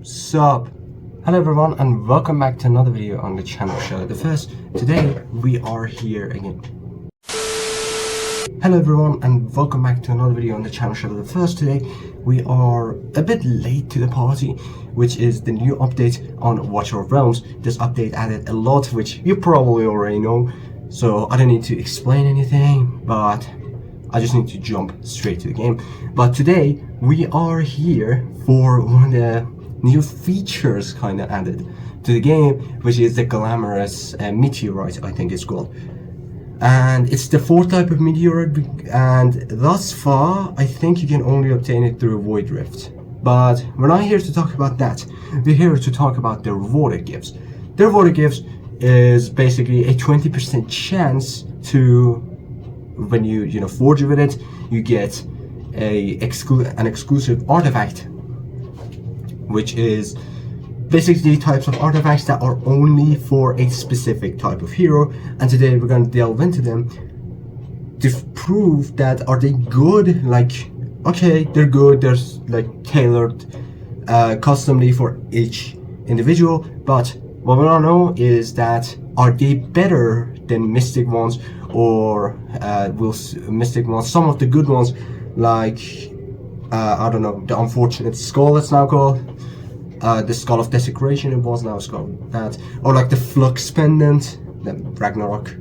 Sup? Hello everyone and welcome back to another video on the channel Shadow the First. Today we are here again. Hello everyone and welcome back to another video on the channel Shadow the First. Today we are a bit late to the party, which is the new update on Watcher of Realms. This update added a lot which you probably already know, so I don't need to explain anything, but I just need to jump straight to the game. But today we are here for one of the new features kind of added to the game, which is the glamorous meteorite, I think it's called. And it's the fourth type of meteorite, and thus far I think you can only obtain it through Void Rift. But we're not here to talk about that. We're here to talk about the reward it gives. The reward it gives is basically a 20% chance to, when you forge with it, you get an exclusive artifact, which is basically types of artifacts that are only for a specific type of hero. And today we're going to delve into them to prove that are they good. Like, okay, they're good, they're like tailored customly for each individual, but what we don't know is that are they better than mystic ones, or will mystic ones, some of the good ones, like I don't know, the unfortunate skull it's now called, the skull of desecration, it was now called that, or like the flux pendant, the Ragnarok.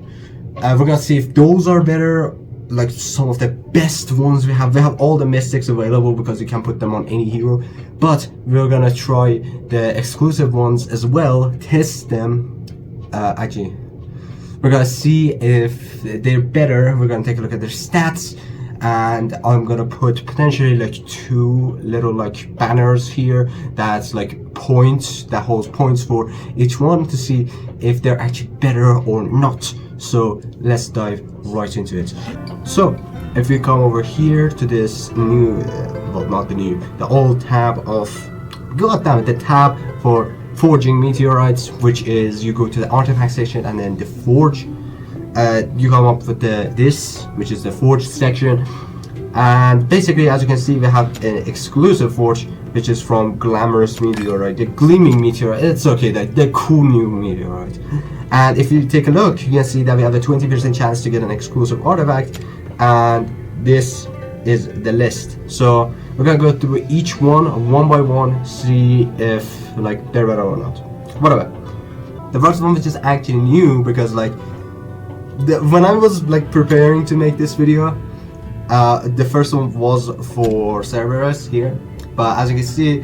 We're gonna see if those are better, like some of the best ones we have. We have all the mystics available because you can put them on any hero, but we're gonna try the exclusive ones as well, test them. Actually, we're gonna see if they're better. We're gonna take a look at their stats, and I'm gonna put potentially like two little like banners here that's like points, that holds points for each one, to see if they're actually better or not. So let's dive right into it. So if we come over here to this new, well, not the new, the old tab of, god damn it, the tab for forging meteorites, which is you go to the artifact section and then the forge. You come up with this, which is the forge section, and basically, as you can see, we have an exclusive forge, which is from Glamorous Meteorite, the Gleaming Meteorite. It's okay, the cool new meteorite. And if you take a look, you can see that we have a 20% chance to get an exclusive artifact, and this is the list. So we're gonna go through each one by one, see if like they're better or not. Whatever. The first one, which is actually new, because like when I was like preparing to make this video, the first one was for Cerberus here, but as you can see,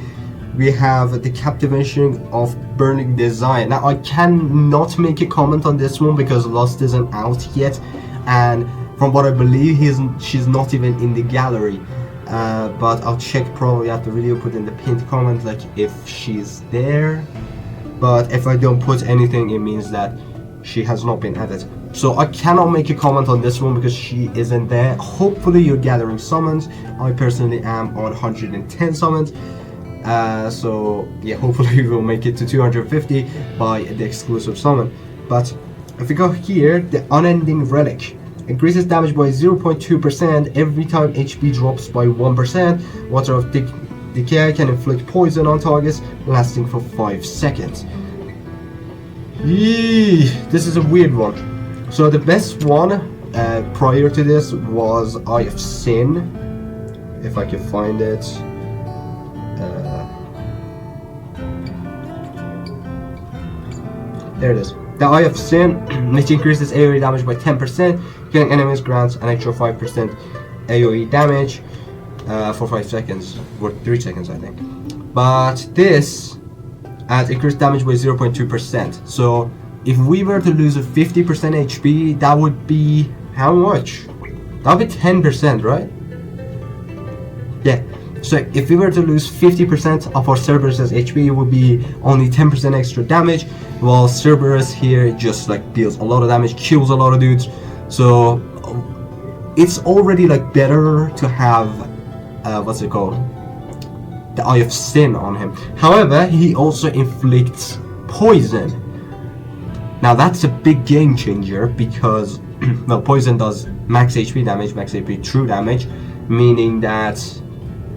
we have the captivation of burning design. Now I cannot make a comment on this one because Lost isn't out yet, and from what I believe, she's not even in the gallery. But I'll check probably after the video, put in the pinned comment like if she's there. But if I don't put anything, it means that she has not been added. So I cannot make a comment on this one because she isn't there. Hopefully you're gathering summons. I personally am on 110 summons. So yeah, hopefully we'll make it to 250 by the exclusive summon. But if we go here, the Unending Relic increases damage by 0.2% every time HP drops by 1%. Water of Decay can inflict poison on targets lasting for 5 seconds. Yee, this is a weird one. So the best one prior to this was Eye of Sin, if I can find it. There it is. The Eye of Sin, which increases AoE damage by 10%, killing enemies grants an extra 5% AoE damage for 5 seconds, or 3 seconds I think. But this adds increased damage by 0.2%. So if we were to lose a 50% HP, that would be how much? That would be 10%, right? Yeah. So if we were to lose 50% of our Cerberus's HP, it would be only 10% extra damage, while Cerberus here just like deals a lot of damage, kills a lot of dudes. So it's already like better to have what's it called, the Eye of Sin on him. However, he also inflicts poison. Now that's a big game changer because well, poison does max HP damage, max HP true damage, meaning that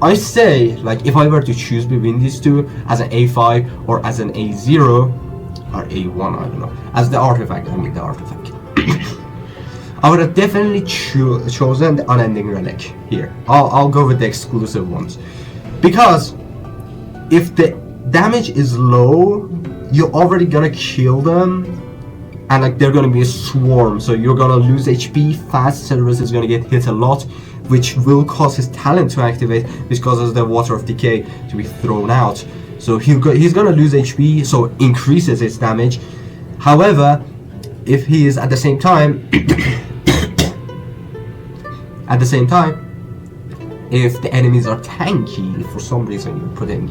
I say, like, if I were to choose between these two as an A5 or as an A0 or A1, I don't know, as the artifact, the artifact. I would have definitely chosen the unending relic here. I'll go with the exclusive ones, because if the damage is low, you're already gonna kill them, and like they're gonna be a swarm, so you're gonna lose HP fast. Cerberus is gonna get hit a lot, which will cause his talent to activate, which causes the water of decay to be thrown out. So he's gonna lose HP, so increases his damage. However, if he is at the same time if the enemies are tanky, for some reason you put him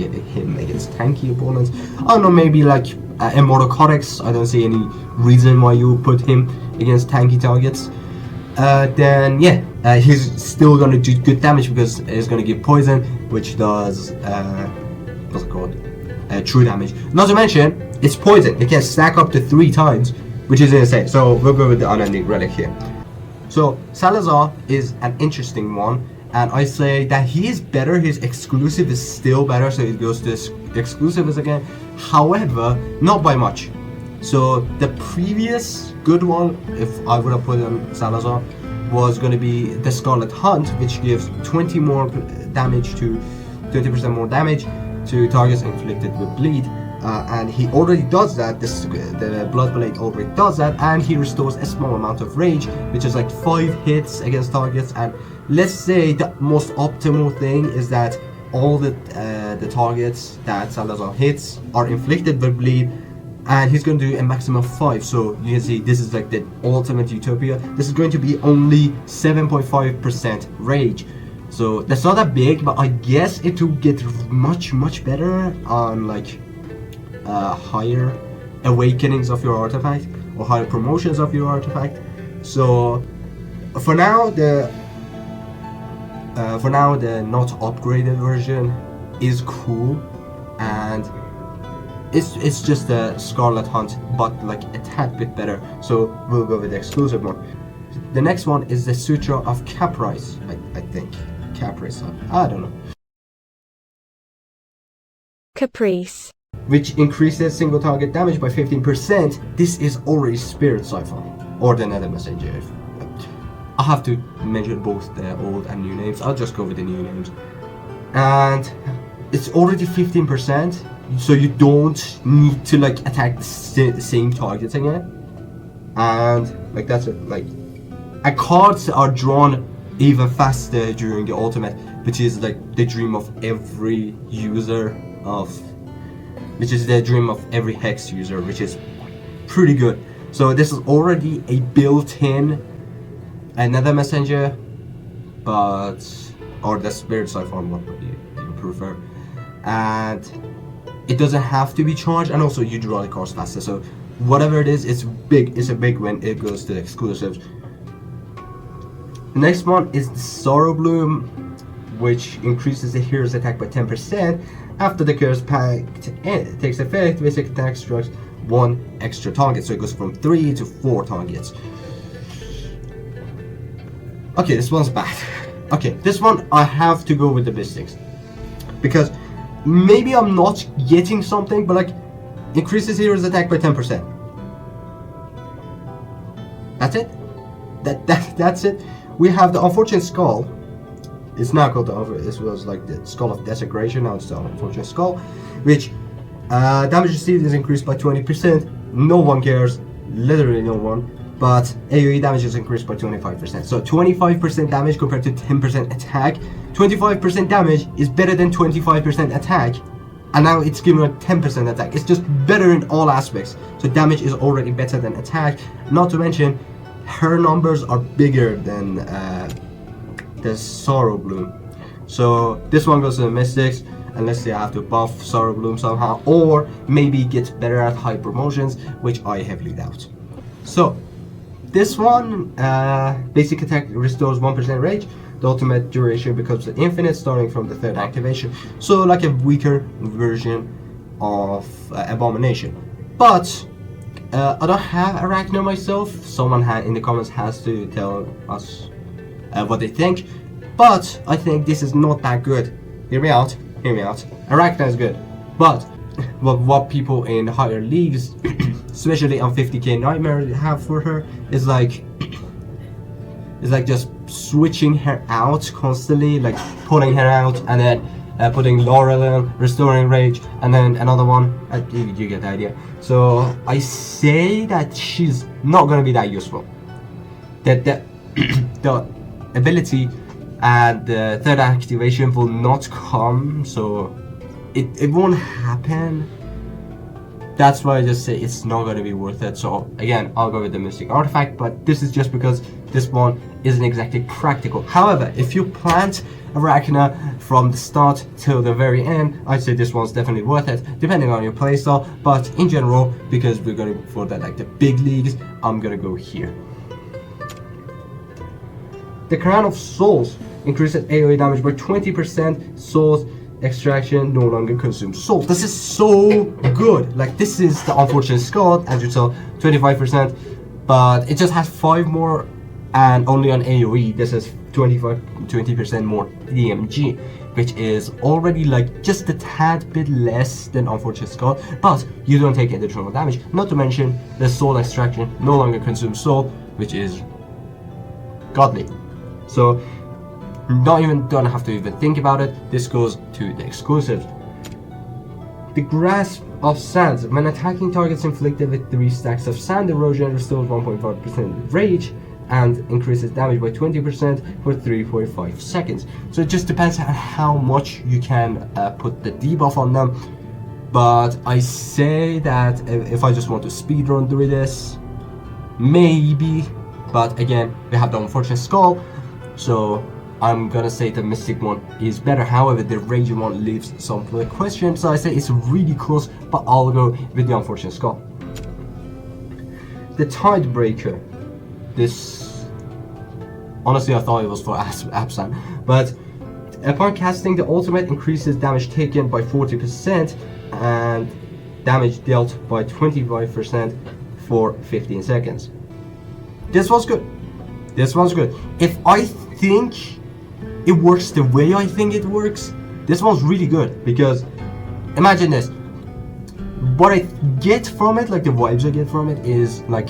against tanky opponents, I don't know, maybe like Immortal Codex, I don't see any reason why you put him against tanky targets, then yeah, he's still gonna do good damage because he's gonna give poison, which does what's it called? True damage. Not to mention, it's poison. It can stack up to 3 times, which is insane. So we'll go with the unending relic here. So Salazar is an interesting one, and I say that he is better. His exclusive is still better, so it goes to exclusives again. However, not by much. So the previous good one, if I would have put on Salazar, was going to be the Scarlet Hunt, which gives 20% more damage to targets inflicted with bleed. And he already does that. The Blood Blade already does that, and he restores a small amount of rage, which is like 5 hits against targets. And let's say the most optimal thing is that all the targets that Salazar hits are inflicted with bleed, and he's going to do a maximum of 5. So you can see this is like the ultimate utopia. This is going to be only 7.5% rage. So that's not that big, but I guess it will get much better on like higher awakenings of your artifact or higher promotions of your artifact. So for now the not upgraded version is cool, and it's just a Scarlet Hunt, but like a tad bit better. So we'll go with the exclusive one. The next one is the Sutra of Caprice. I think Caprice. I don't know. Caprice, which increases single target damage by 15%. This is already Spirit Siphon or the Nether Messenger. I have to mention both the old and new names. I'll just go with the new names. And it's already 15%, so you don't need to like attack the same targets again. And like that's it. Like, and cards are drawn even faster during the ultimate, which is like the dream of every user which is the dream of every Hex user, which is pretty good. So this is already a built-in Nether Messenger, or the Spirit Siphon, what you prefer, and it doesn't have to be charged, and also you draw the cards faster. So whatever it is, it's big. It's a big win. It goes to the exclusives. The next one is the Sorrow Bloom, which increases the hero's attack by 10% after the Curse Pact takes effect. Basic attack strikes 1 extra target, so it goes from 3 to 4 targets. Okay, this one's bad. Okay, this one I have to go with the Mystics, because maybe I'm not getting something, but like increases hero's attack by 10%. That's it. That's it. We have the Unfortunate Skull. It's now called this was like the Skull of Desecration. Now it's the Unfortunate Skull, which damage received is increased by 20%. No one cares, literally no one. But AoE damage is increased by 25%. So 25% damage compared to 10% attack. 25% damage is better than 25% attack, and now it's given a 10% attack. It's just better in all aspects. So damage is already better than attack. Not to mention, her numbers are bigger than the Sorrow Bloom. So this one goes to the Mystics, unless they have to buff Sorrow Bloom somehow, or maybe gets better at high promotions, which I heavily doubt. So this one, basic attack restores 1% rage. The ultimate duration becomes infinite starting from the 3rd activation. So like a weaker version of Abomination. But I don't have Arachno myself. Someone in the comments has to tell us what they think. But I think this is not that good. hear me out. Arachna is good, but what people in higher leagues, especially on 50k Nightmare, have for her is like just switching her out constantly, like pulling her out and then putting Laurel in, restoring rage, and then another one. You get the idea. So I say that she's not gonna be that useful. That the ability and the third activation will not come, so it won't happen. That's why I just say it's not going to be worth it. So again, I'll go with the Mystic Artifact, but this is just because this one isn't exactly practical. However, if you plant Arachna from the start till the very end, I'd say this one's definitely worth it, depending on your playstyle. But in general, because we're going for that like the big leagues, I'm gonna go here. The Crown of Souls increases AoE damage by 20%. Souls extraction no longer consumes souls. This is so good. Like, this is the Unfortunate Skull, as you saw, 25%, but it just has 5 more, and only on AoE this is 20% more DMG, which is already like just a tad bit less than Unfortunate Skull, but you don't take additional damage. Not to mention the soul extraction no longer consumes soul, which is godly. So not even gonna have to even think about it. This goes to the exclusives. The Grasp of Sands. When attacking targets inflicted with 3 stacks of sand erosion, restores 1.5% rage and increases damage by 20% for 3.5 seconds. So it just depends on how much you can put the debuff on them. But I say that if I just want to speedrun through this, maybe. But again, we have the Unfortunate Skull, so I'm gonna say the Mystic one is better. However, the Raging one leaves some for the question, so I say it's really close, but I'll go with the Unfortunate Skull. The Tidebreaker. This, honestly, I thought it was for Absan, but upon casting, the ultimate increases damage taken by 40% and damage dealt by 25% for 15 seconds. This one's good. If I think it works the way I think it works, this one's really good, because imagine this. What I get from it, like the vibes I get from it, is like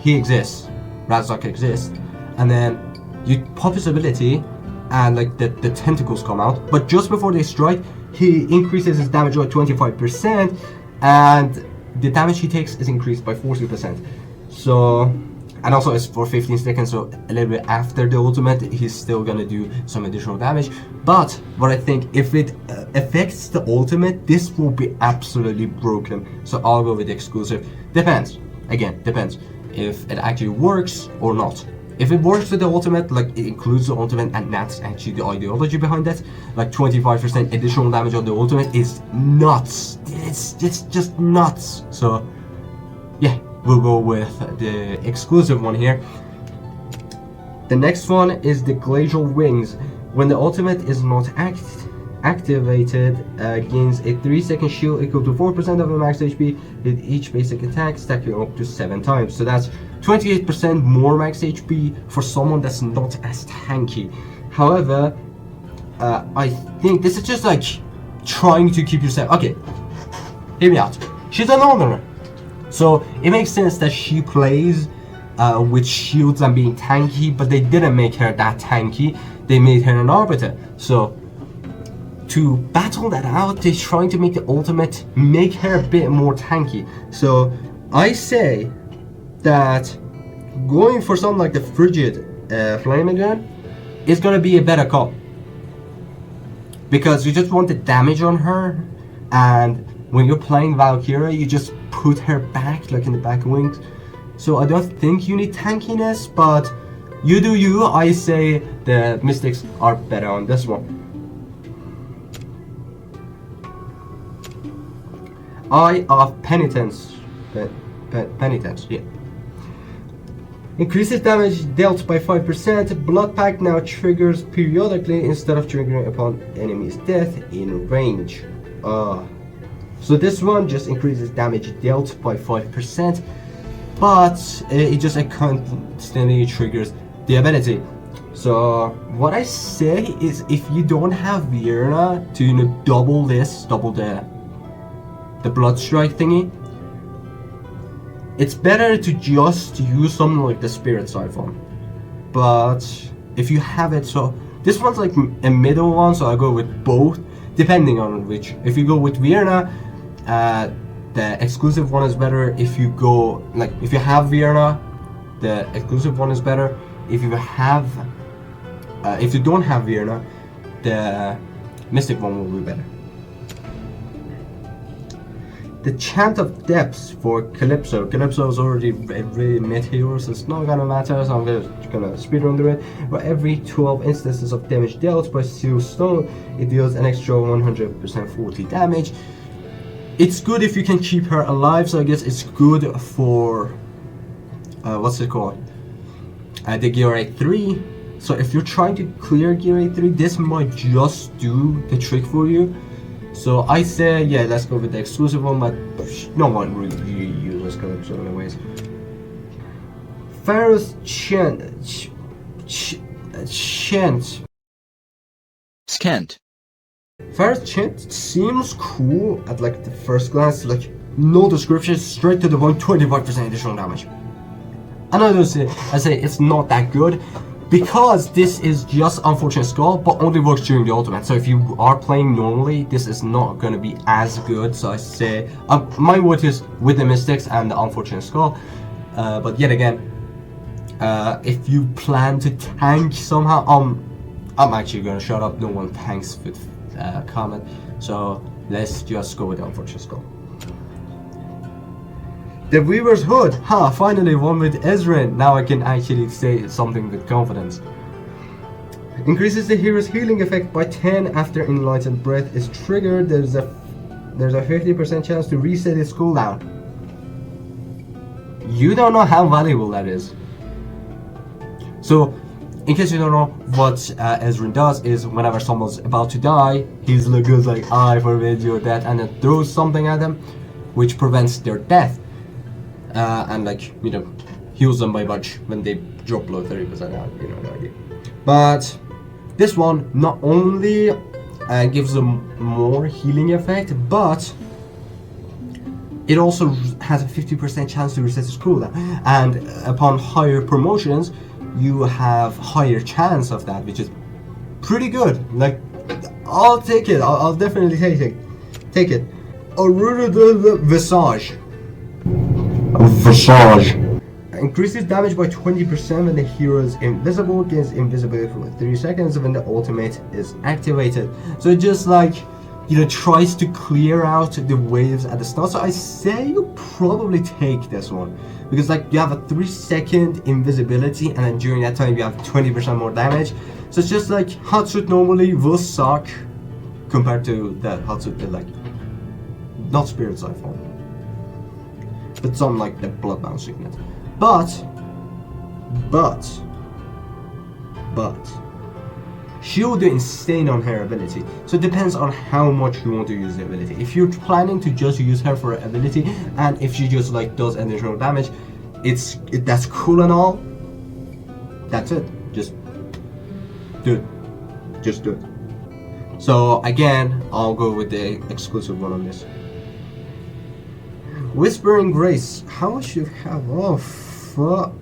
he exists, Razak exists, and then you pop his ability and like the tentacles come out, but just before they strike, he increases his damage by 25% and the damage he takes is increased by 40%. So, and also it's for 15 seconds, so a little bit after the ultimate he's still gonna do some additional damage. But what I think, if it affects the ultimate, this will be absolutely broken. So I'll go with the exclusive. Depends, again, depends if it actually works or not. If it works with the ultimate, like it includes the ultimate, and that's actually the ideology behind that, like 25% additional damage on the ultimate is nuts. It's just nuts. So yeah, we'll go with the exclusive one here. The next one is the Glacial Wings. When the ultimate is not activated, gains a 3-second shield equal to 4% of the max HP with each basic attack, stacking up to 7 times. So that's 28% more max HP for someone that's not as tanky. However, I think this is just like trying to keep yourself. Okay, hear me out. She's an owner, so it makes sense that she plays with shields and being tanky, but they didn't make her that tanky. They made her an arbiter. So to battle that out, they're trying to make the ultimate make her a bit more tanky. So I say that going for something like the Frigid Flame again is gonna be a better call, because you just want the damage on her, and when you're playing Valkyria, you just put her back, like in the back wings. So I don't think you need tankiness, but you do you. I say the Mystics are better on this one. Eye of Penitence. Penitence, yeah. Increases damage dealt by 5%. Blood Pact now triggers periodically instead of triggering upon enemy's death in range. So this one just increases damage dealt by 5%, but it just constantly triggers the ability. So what I say is, if you don't have Virna to double the blood strike thingy, it's better to just use something like the Spirit Siphon. But if you have it, so this one's like a middle one, so I go with both, depending on which. If you go with Virna, the exclusive one is better. If you go, like, if you have Virna, the exclusive one is better. If you have, if you don't have Virna, the Mystic one will be better. The Chant of Depths for Calypso. Calypso is already a really mid hero, so it's not gonna matter, so I'm just gonna speedrun through it. For every 12 instances of damage dealt by Steel Stone, it deals an extra 100% 40 damage. It's good if you can keep her alive, so I guess it's good for, what's it called? The Gear 8-3. So if you're trying to clear Gear 8-3, this might just do the trick for you. So I say, yeah, let's go with the exclusive one, but no one really uses Calypso anyways. Pharaoh's Chant. Pharaoh's Chant seems cool at like the first glance, like no description, straight to the point, 25% additional damage. I know I say it's not that good, because this is just Unfortunate Skull, but only works during the ultimate. So if you are playing normally, this is not going to be as good. So I say, my vote is with the Mystics and the Unfortunate Skull. But yet again, if you plan to tank somehow, I'm actually going to shut up. No one tanks with Comet. So let's just go with the Unfortunate Skull. The Weaver's Hood! Ha! Finally one with Ezreal. Now I can actually say something with confidence. Increases the hero's healing effect by 10 after Enlightened Breath is triggered. There's a 50% chance to reset its cooldown. You don't know how valuable that is. So, in case you don't know, what Ezreal does is whenever someone's about to die, he's goes like, I forbid your death, and then throws something at them, which prevents their death. And like, heals them by much when they drop below 30%. No idea. But this one not only gives them more healing effect, but it also has a 50% chance to reset its cooldown. And upon higher promotions, you have higher chance of that, which is pretty good. Like, I'll take it. I'll definitely take it. Aurora de Visage. Increases damage by 20% when the hero is invisible, gains invisibility for 3 seconds when the ultimate is activated. So it just like, tries to clear out the waves at the start. So I say you probably take this one, because like you have a 3-second invisibility, and then during that time you have 20% more damage. So it's just like Hotsuit normally will suck compared to that Hotsuit that like, not Spirit Siphon, but some like the Bloodbound Signet. But she'll do insane on her ability. So it depends on how much you want to use the ability. If you're planning to just use her for ability, and if she just like does additional damage, that's cool and all. That's it. Just do it. So again, I'll go with the exclusive one on this. Whispering Grace. How much you have? Oh, fuck.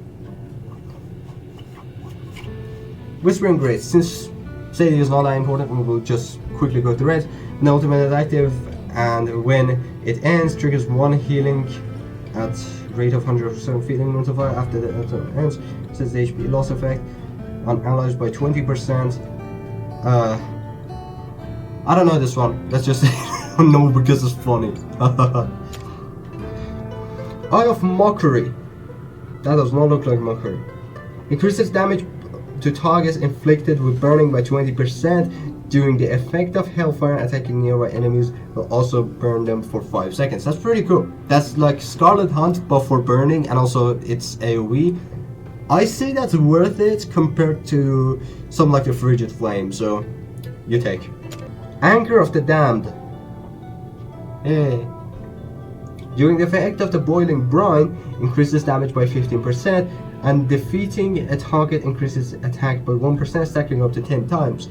Whispering Grace. Since say is not that important, we will just quickly go through it. The ultimate is active, and when it ends, triggers 1 healing at rate of 100% feeling multiplier after the ultimate ends. Sets the HP loss effect on allies by 20%. I don't know this one. Let's just say no, because it's funny. Eye of Mockery. That does not look like Mockery. Increases damage to targets inflicted with burning by 20%. During the effect of Hellfire, attacking nearby enemies will also burn them for 5 seconds. That's pretty cool. That's like Scarlet Hunt, but for burning, and also it's AoE. I say that's worth it compared to something like the Frigid Flame, so you take. Anchor of the Damned. During the effect of the Boiling Brine, increases damage by 15%. And defeating a target increases attack by 1%, stacking up to 10 times.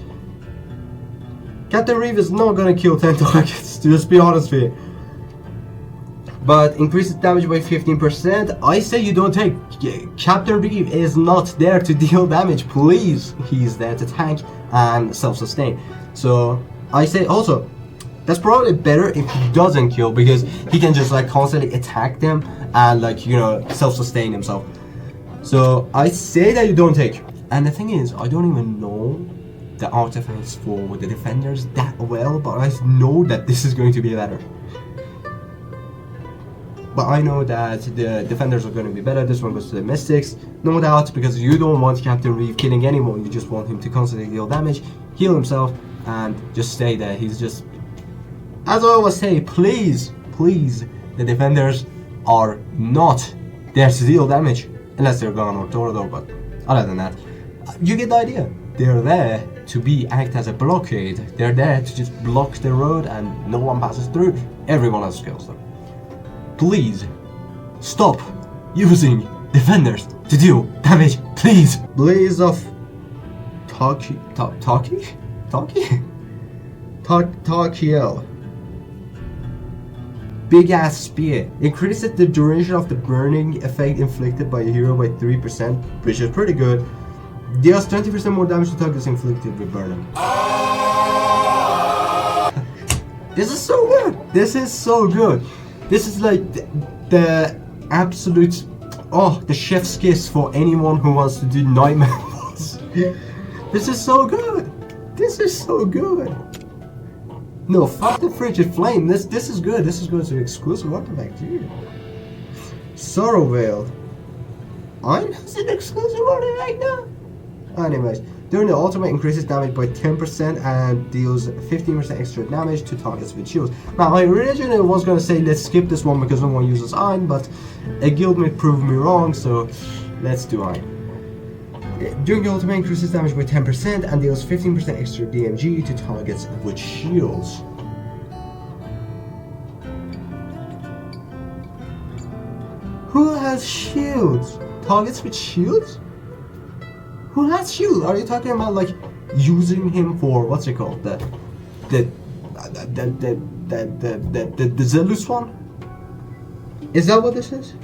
Captain Reeve is not gonna kill 10 targets, to just be honest with you. But increases damage by 15%. I say you don't take. Captain Reeve is not there to deal damage, please. He's there to tank and self-sustain. So I say also, that's probably better if he doesn't kill, because he can just like constantly attack them and like, you know, self-sustain himself. So I say that you don't take. And the thing is, I don't even know the artifacts for the defenders that well, but I know that this is going to be better. But I know that the defenders are going to be better. This one goes to the Mystics, no doubt, because you don't want Captain Reeve killing anyone. You just want him to constantly deal damage, heal himself, and just stay there. He's just, as I always say, please, the defenders are not there to deal damage, unless they're gone or Torador, but other than that, you get the idea. They're there to act as a blockade. They're there to just block the road and no one passes through. Everyone else kills them. Please, stop using defenders to deal damage, please. Blaze of Takiel. Big ass spear. Increases the duration of the burning effect inflicted by a hero by 3%, which is pretty good. Deals 20% more damage to targets inflicted with burning. This is so good. This is so good. This is like the absolute, the chef's kiss for anyone who wants to do nightmare mods. This is so good. This is so good. No, fuck the frigid flame. This is good. This is good to exclusive artifact, dude. Sorrow Veil. I'm an exclusive artifact now. Anyways, during the ultimate increases damage by 10% and deals 15% extra damage to targets with shields. Now, I originally was gonna say let's skip this one because no one uses Iron, but a guildmate proved me wrong, so let's do Iron. During the ultimate increases damage by 10% and deals 15% extra DMG to targets with shields. Who has shields? Targets with shields? Who has shield? Are you talking about like using him for what's it called? The Zelus one? Is that what this is?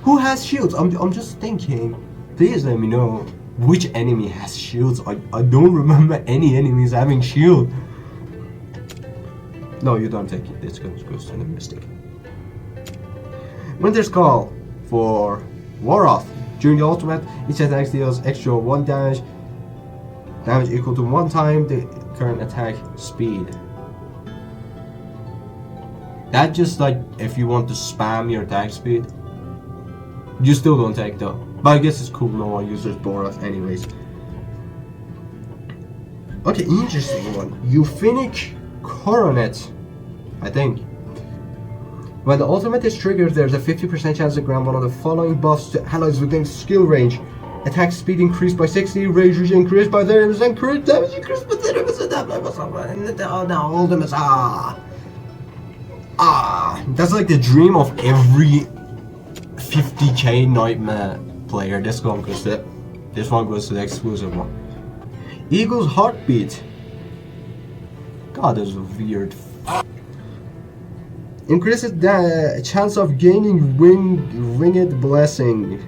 Who has shields? I'm just thinking. Please let me know which enemy has shields. I don't remember any enemies having shield. No, you don't take it. This goes to the Mystic. Winter's Call for Waroth. During the ultimate, each attack deals extra 1 damage equal to 1 time the current attack speed. That just like if you want to spam your attack speed. You still don't take though. But I guess it's cool, no one uses Borath anyways. Okay, interesting one. Euphonic Coronet, I think. When the ultimate is triggered, there's a 50% chance to grant one of the following buffs to allies within skill range. Attack speed increased by 60, rage increased by 30%, crit damage increased by 30%, that's like the dream of every 50k Nightmare player. This one goes to the exclusive one. Eagle's Heartbeat. God, this is weird. Increases the chance of gaining Winged Blessing.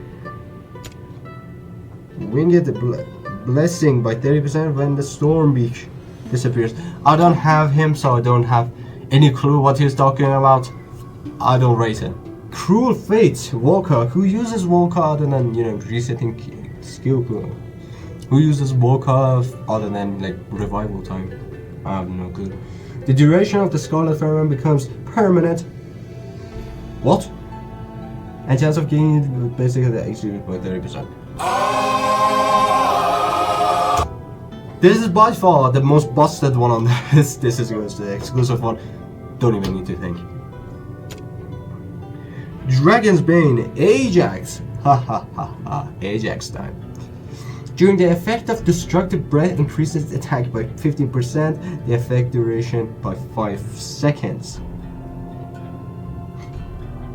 Blessing by 30% when the Stormbeak disappears. I don't have him, so I don't have any clue what he's talking about. I don't rate him. Cruel Fate Walker. Who uses Walker other than, you know, resetting skill pool? Who uses Walker other than like revival time? I have no clue. The duration of the Scarlet Pheromone becomes permanent. What? And chance of gaining basically the HP by 30%. This is by far the most busted one on this. This is goes to the exclusive one. Don't even need to think. Dragon's Bane Ajax. Ha ha ha ha. Ajax time. During the effect of Destructive Breath increases attack by 15%, the effect duration by 5 seconds.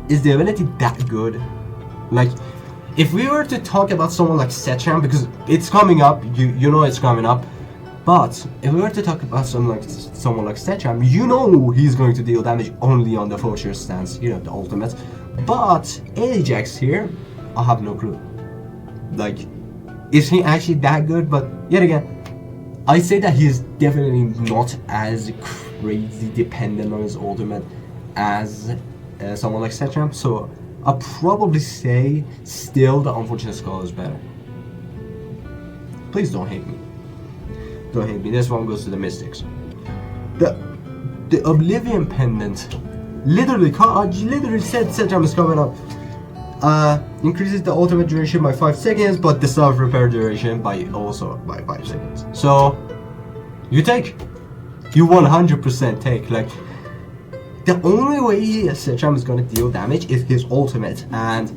Is the ability that good? Like, if we were to talk about someone like Setram, because it's coming up, you know it's coming up, but if we were to talk about someone like Setram, you know he's going to deal damage only on the Fortune stance, you know, the ultimate. But Ajax here, I have no clue. Like, is he actually that good? But yet again, I say that he is definitely not as crazy dependent on his ultimate as someone like Setram. So I'll probably say still the Unfortunate Skull is better. Please don't hate me. Don't hate me. This one goes to the Mystics. The Oblivion Pendant literally said Setram is coming up. Increases the ultimate duration by 5 seconds, but the self repair duration by 5 seconds. So you 100% take. Like, the only way Setram is gonna deal damage is his ultimate, and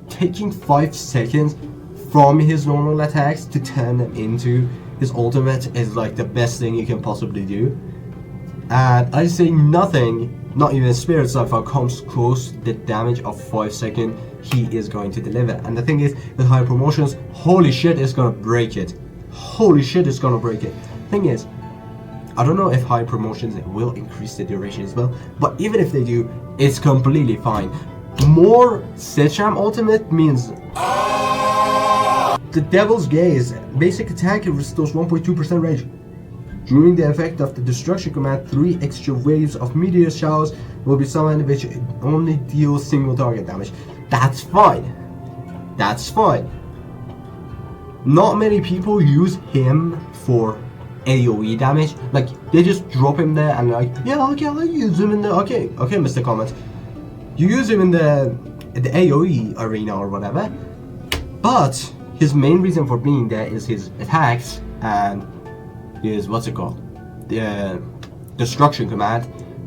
taking 5 seconds from his normal attacks to turn them into his ultimate is like the best thing you can possibly do. And I say nothing, not even Spirit Cypher, comes close to the damage of 5 seconds he is going to deliver. And the thing is, with high promotions, holy shit, it's gonna break it. Holy shit, it's gonna break it. Thing is, I don't know if high promotions will increase the duration as well, but even if they do, it's completely fine. More Setram ultimate means the Devil's Gaze. Basic attack restores 1.2% range. During the effect of the destruction command, 3 extra waves of meteor showers will be summoned, which only deals single target damage. That's fine. That's fine. Not many people use him for AoE damage. Like, they just drop him there and like, yeah, okay, I'll use him in the okay, Mr. Comment. You use him in the AoE arena or whatever, but his main reason for being there is his attacks and his, what's it called, the destruction command,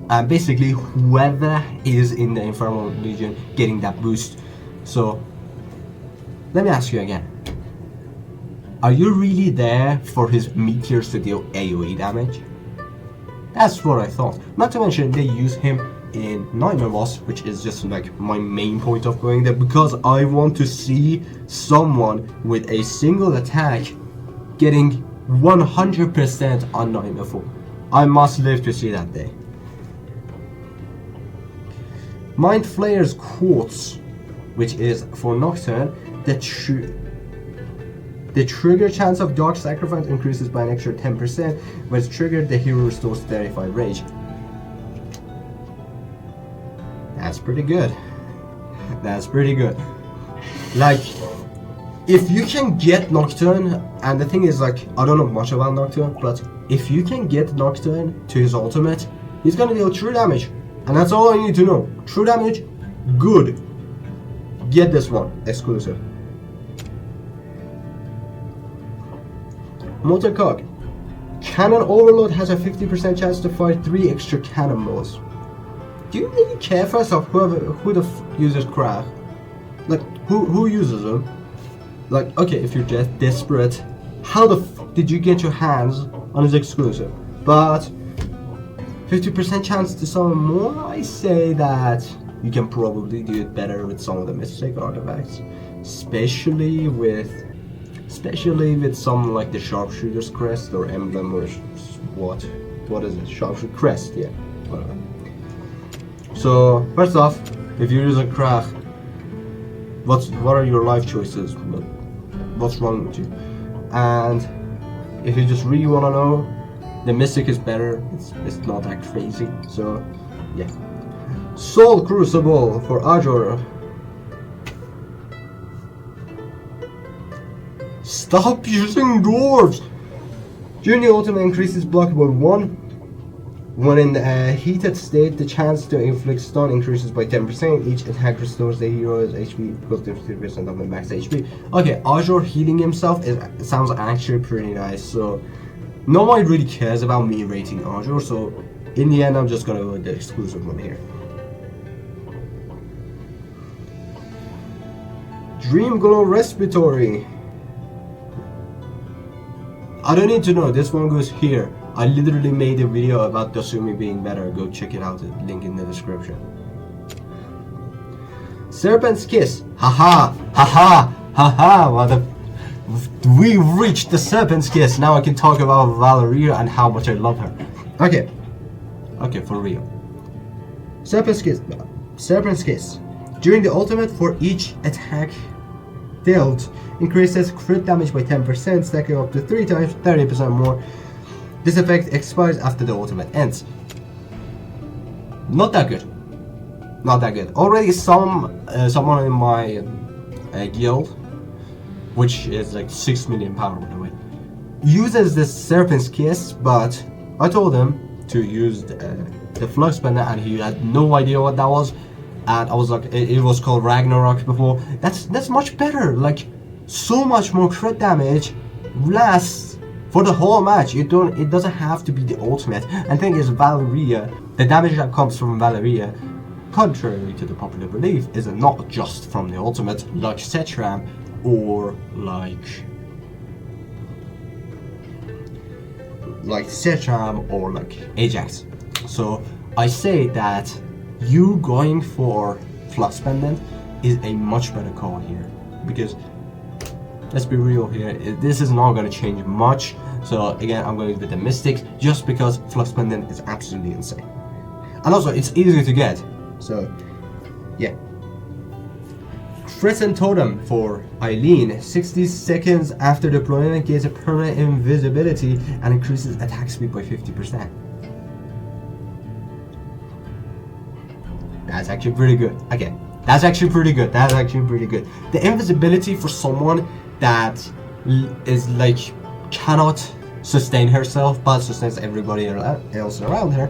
and basically whoever is in the Infernal Legion getting that boost. So let me ask you again, are you really there for his meteors to deal AoE damage? That's what I thought. Not to mention they use him in Nightmare Boss, which is just like my main point of going there, because I want to see someone with a single attack getting 100% on Nightmare 4. I must live to see that day. Mind Flayer's Quartz, which is for Nocturne, the trigger chance of Dark Sacrifice increases by an extra 10%. When it's triggered, the hero restores 35 rage. That's pretty good. That's pretty good. Like, if you can get Nocturne, and the thing is, like, I don't know much about Nocturne, but if you can get Nocturne to his ultimate, he's gonna deal true damage. And that's all I need to know. True damage, good. Get this one, exclusive. Motorcock. Cannon Overload has a 50% chance to fire 3 extra cannonballs. Do you really care first of who the uses Krag? Like, who uses them? Like, okay, if you're just desperate, how the f did you get your hands on his exclusive? But 50% chance to summon more, I say that you can probably do it better with some of the Mystic artifacts, especially with some like the Sharpshooter's Crest or Emblem or what is it? Sharpshooter Crest, yeah, whatever. So first off, if you're using Krag, what are your life choices? What's wrong with you? And if you just really want to know, the Mystic is better. It's not that crazy. So yeah. Soul Crucible for Ajor. Stop using dwarves! During the ultimate increases block by 1. When in a heated state, the chance to inflict stun increases by 10%. Each attack restores the hero's HP equals to 50% of the max HP. Okay, Ajor healing himself sounds actually pretty nice. So no one really cares about me rating Ajor. So in the end, I'm just gonna go with the exclusive one here. Dream Glow Respiratory. I don't need to know. This one goes here. I literally made a video about Dasumi being better. Go check it out, link in the description. Serpent's Kiss. Haha, haha, haha. We reached the Serpent's Kiss. Now I can talk about Valeria and how much I love her. Okay, for real. Serpent's Kiss. Serpent's Kiss. During the ultimate, for each attack dealt, increases crit damage by 10%, stacking up to 3 times, 30% more. This effect expires after the ultimate ends. Not that good. Not that good. Already someone in my guild, which is like 6 million power by the way, uses this Serpent's Kiss, but I told him to use the Flux Bender and he had no idea what that was. And I was like, it was called Ragnarok before. That's much better. Like, so much more crit damage, lasts for the whole match. It doesn't have to be the ultimate. And thing is, Valeria, the damage that comes from Valeria, contrary to the popular belief, is not just from the ultimate, like Setram or like Setram or like Ajax. So I say that you going for Flux Pendant is a much better call here, because let's be real here, this is not going to change much. So again, I'm going with the Mystics just because Flux Pendant is absolutely insane, and also it's easy to get. So yeah. Crescent Totem for Eileen. 60 seconds after deployment gains a permanent invisibility and increases attack speed by 50%. That's actually pretty good. Again, that's actually pretty good. That's actually pretty good. The invisibility for someone that is like cannot sustain herself but sustains everybody else around her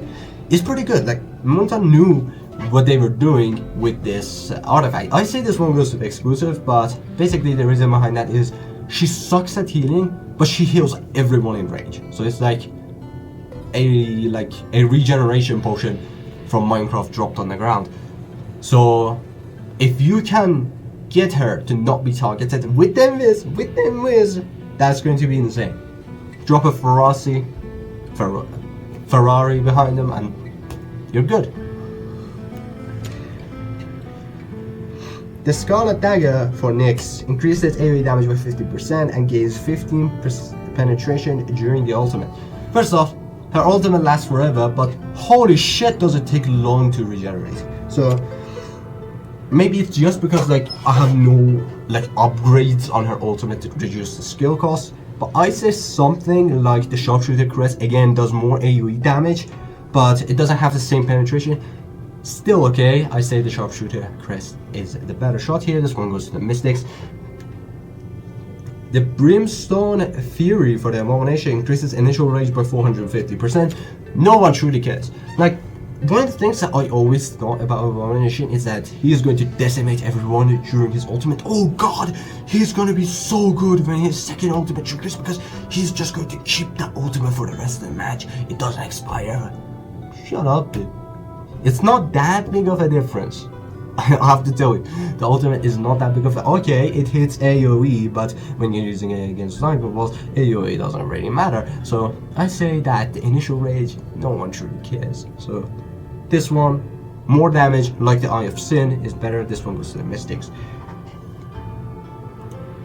is pretty good. Like, Monta knew what they were doing with this artifact. I say this one goes to the exclusive, but basically the reason behind that is she sucks at healing, but she heals everyone in range. So it's like a regeneration potion from Minecraft dropped on the ground. So if you can get her to not be targeted with them whiz, that's going to be insane. Drop a Ferrari behind them and you're good. The Scarlet Dagger for Nyx increases AoE damage by 50% and gains 15% penetration during the ultimate. First off, her ultimate lasts forever, but holy shit does it take long to regenerate. So maybe it's just because like I have no like upgrades on her ultimate to reduce the skill cost, but I say something like the Sharpshooter Crest again does more AoE damage, but it doesn't have the same penetration. Still okay, I say the Sharpshooter Crest is the better shot here. This one goes to the Mystics. The Brimstone Fury for the Abomination increases initial rage by 450%. No one truly cares. Like, one of the things that I always thought about Abomination is that he's going to decimate everyone during his ultimate. Oh god, he's going to be so good when his second ultimate triggers, because he's just going to keep that ultimate for the rest of the match. It doesn't expire. Shut up, dude. It's not that big of a difference. I have to tell you, the ultimate is not that big of a... Okay, it hits AoE, but when you're using it against sniper balls, AoE doesn't really matter. So I say that the initial rage, no one truly cares. So this one, more damage, like the Eye of Sin, is better. This one goes to the Mystics.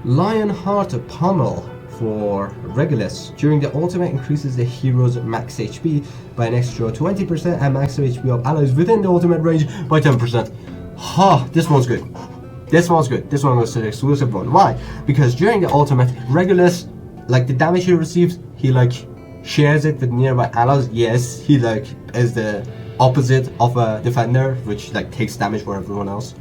Lionheart Pummel for Regulus. During the ultimate, increases the hero's max HP by an extra 20% and max HP of allies within the ultimate range by 10%. Ha, this one's good. This one's good. This one goes to the exclusive one. Why? Because during the ultimate, Regulus, like the damage he receives, he like shares it with nearby allies. Yes, he like is the opposite of a defender, which like takes damage for everyone else.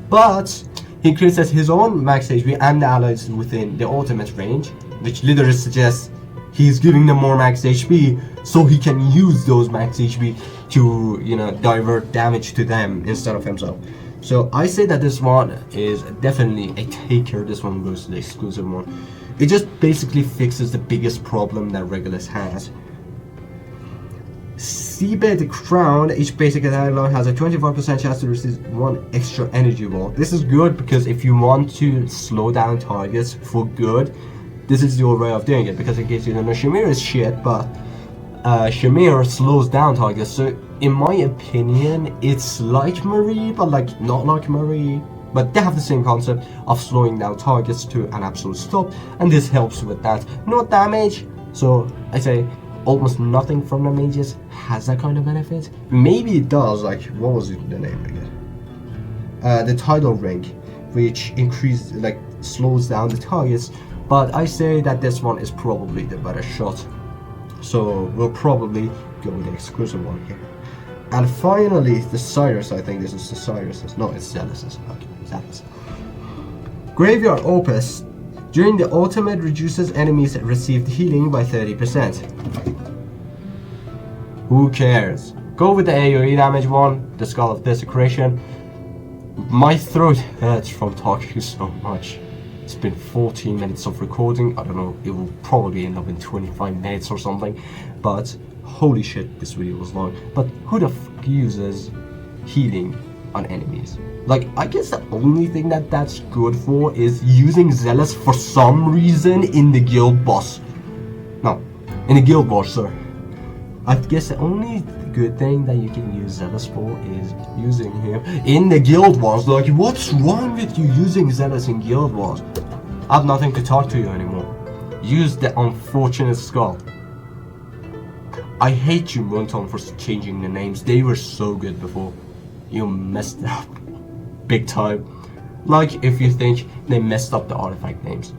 But he increases his own max HP and the allies within the ultimate range, which literally suggests he's giving them more max HP so he can use those max HP to, you know, divert damage to them instead of himself. So I say that this one is definitely a taker. This one goes to the exclusive one. It just basically fixes the biggest problem that Regulus has. Seabed Crown, each basic attack line has a 25% chance to receive 1 extra energy ball. This is good because if you want to slow down targets for good, this is your way of doing it, because in case you don't know, Shamir is shit, but Shamir slows down targets. So in my opinion, it's like Marie, but like not like Marie. but they have the same concept of slowing down targets to an absolute stop, and this helps with that. No damage, so I say almost nothing from the mages has that kind of benefit. Maybe it does, like, what was it, the name again? The tidal ring, which increases, like, slows down the targets, but I say that this one is probably the better shot. So we'll probably go with the exclusive one here. And finally, the Cyrus. I think this is the Cyrus. No, it's Zealous. Okay, Zealous. Graveyard Opus. During the ultimate, reduces enemies received healing by 30%. Who cares? Go with the AoE damage one, the Skull of Desecration. My throat hurts from talking so much. It's been 14 minutes of recording. I don't know, it will probably end up in 25 minutes or something. But holy shit, this video was long. But who the fuck uses healing on enemies? Like, I guess the only thing that that's good for is using Zealous for some reason in the guild boss. No, in the guild boss, sir. I guess the only good thing that you can use Zealous for is using him in the guild wars. Like, what's wrong with you using Zealous in guild wars? I have nothing to talk to you anymore. Use the unfortunate skull. I hate you, Munton, for changing the names. They were so good before. You messed up big time. Like, if you think they messed up the artifact names.